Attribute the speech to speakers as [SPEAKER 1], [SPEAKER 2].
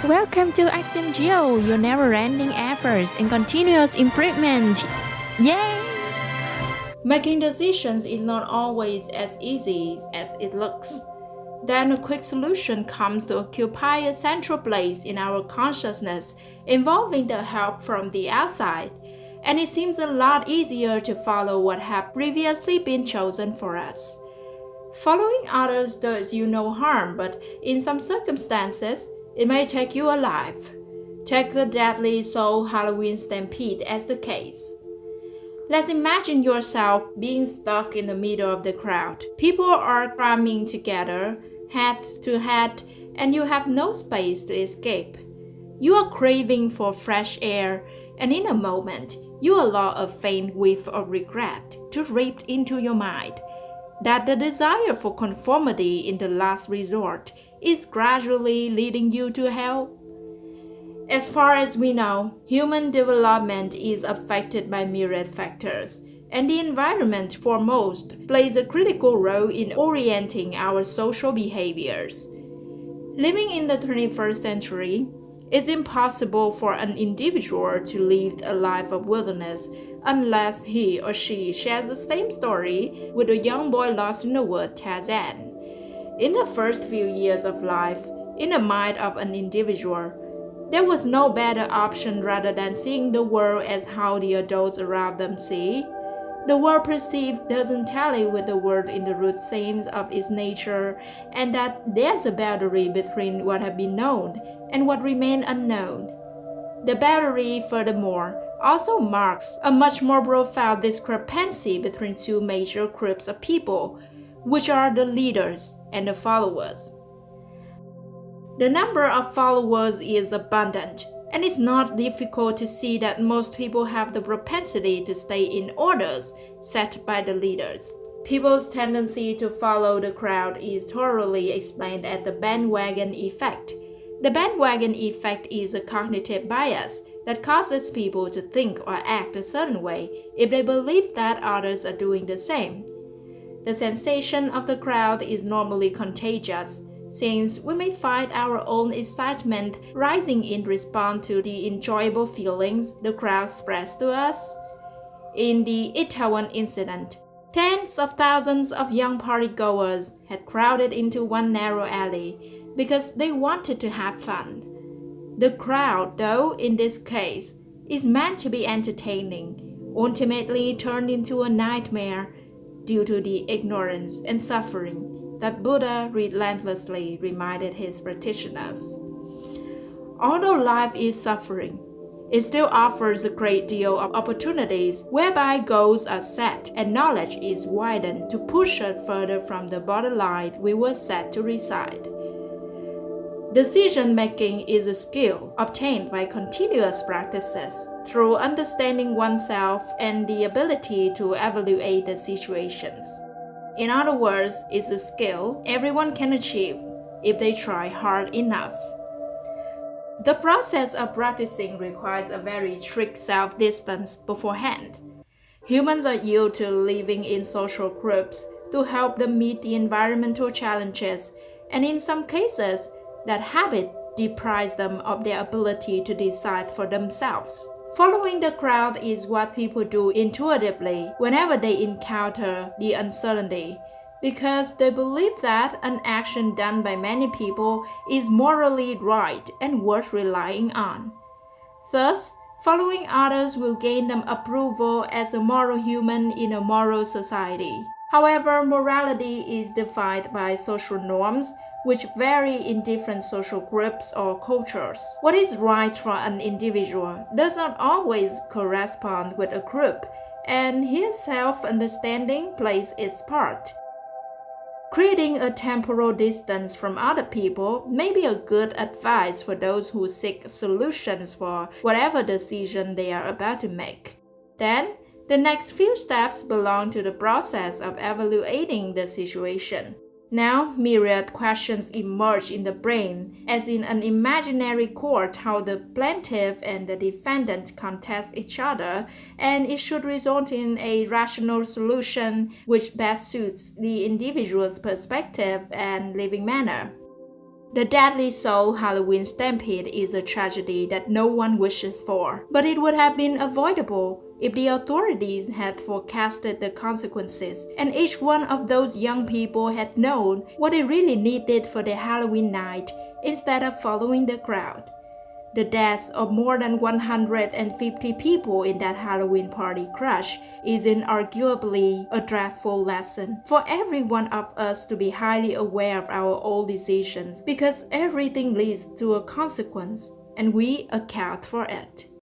[SPEAKER 1] Welcome to XMGO, your never-ending efforts and continuous improvement. Yay!
[SPEAKER 2] Making decisions is not always as easy as it looks. Then a quick solution comes to occupy a central place in our consciousness, involving the help from the outside, and it seems a lot easier to follow what had previously been chosen for us. Following others does you no harm, but in some circumstances, it may take you alive. Take the deadly Seoul Halloween Stampede as the case. Let's imagine yourself being stuck in the middle of the crowd. People are cramming together, head to head, and you have no space to escape. You are craving for fresh air, and in a moment, you allow a faint whiff of regret to creep into your mind. That the desire for conformity in the last resort is gradually leading you to hell? As far as we know, human development is affected by myriad factors, and the environment foremost plays a critical role in orienting our social behaviors. Living in the 21st century, it's impossible for an individual to live a life of wilderness unless he or she shares the same story with a young boy lost in the wood, Tarzan. In the first few years of life, in the mind of an individual, there was no better option rather than seeing the world as how the adults around them see. The world perceived doesn't tally with the world in the root sense of its nature, and that there's a boundary between what have been known and what remain unknown. The boundary, furthermore, also marks a much more profound discrepancy between two major groups of people, which are the leaders and the followers. The number of followers is abundant, and it's not difficult to see that most people have the propensity to stay in orders set by the leaders. People's tendency to follow the crowd is thoroughly explained at the bandwagon effect. The bandwagon effect is a cognitive bias that causes people to think or act a certain way if they believe that others are doing the same. The sensation of the crowd is normally contagious, since we may find our own excitement rising in response to the enjoyable feelings the crowd spreads to us. In the Itaewon incident, tens of thousands of young partygoers had crowded into one narrow alley because they wanted to have fun. The crowd, though in this case, is meant to be entertaining, ultimately turned into a nightmare due to the ignorance and suffering that Buddha relentlessly reminded his practitioners. Although life is suffering, it still offers a great deal of opportunities whereby goals are set and knowledge is widened to push us further from the borderline we were set to reside. Decision-making is a skill obtained by continuous practices through understanding oneself and the ability to evaluate the situations. In other words, it's a skill everyone can achieve if they try hard enough. The process of practicing requires a very strict self-distance beforehand. Humans are used to living in social groups to help them meet the environmental challenges, and in some cases, that habit deprives them of their ability to decide for themselves. Following the crowd is what people do intuitively whenever they encounter the uncertainty, because they believe that an action done by many people is morally right and worth relying on. Thus, following others will gain them approval as a moral human in a moral society. However, morality is defined by social norms which vary in different social groups or cultures. What is right for an individual does not always correspond with a group, and here self-understanding plays its part. Creating a temporal distance from other people may be a good advice for those who seek solutions for whatever decision they are about to make. Then, the next few steps belong to the process of evaluating the situation. Now, myriad questions emerge in the brain, as in an imaginary court how the plaintiff and the defendant contest each other, and it should result in a rational solution which best suits the individual's perspective and living manner. The deadly Seoul Halloween Stampede is a tragedy that no one wishes for, but it would have been avoidable if the authorities had forecasted the consequences and each one of those young people had known what they really needed for their Halloween night instead of following the crowd. The deaths of more than 150 people in that Halloween party crash is inarguably a dreadful lesson for every one of us to be highly aware of our own decisions because everything leads to a consequence and we account for it.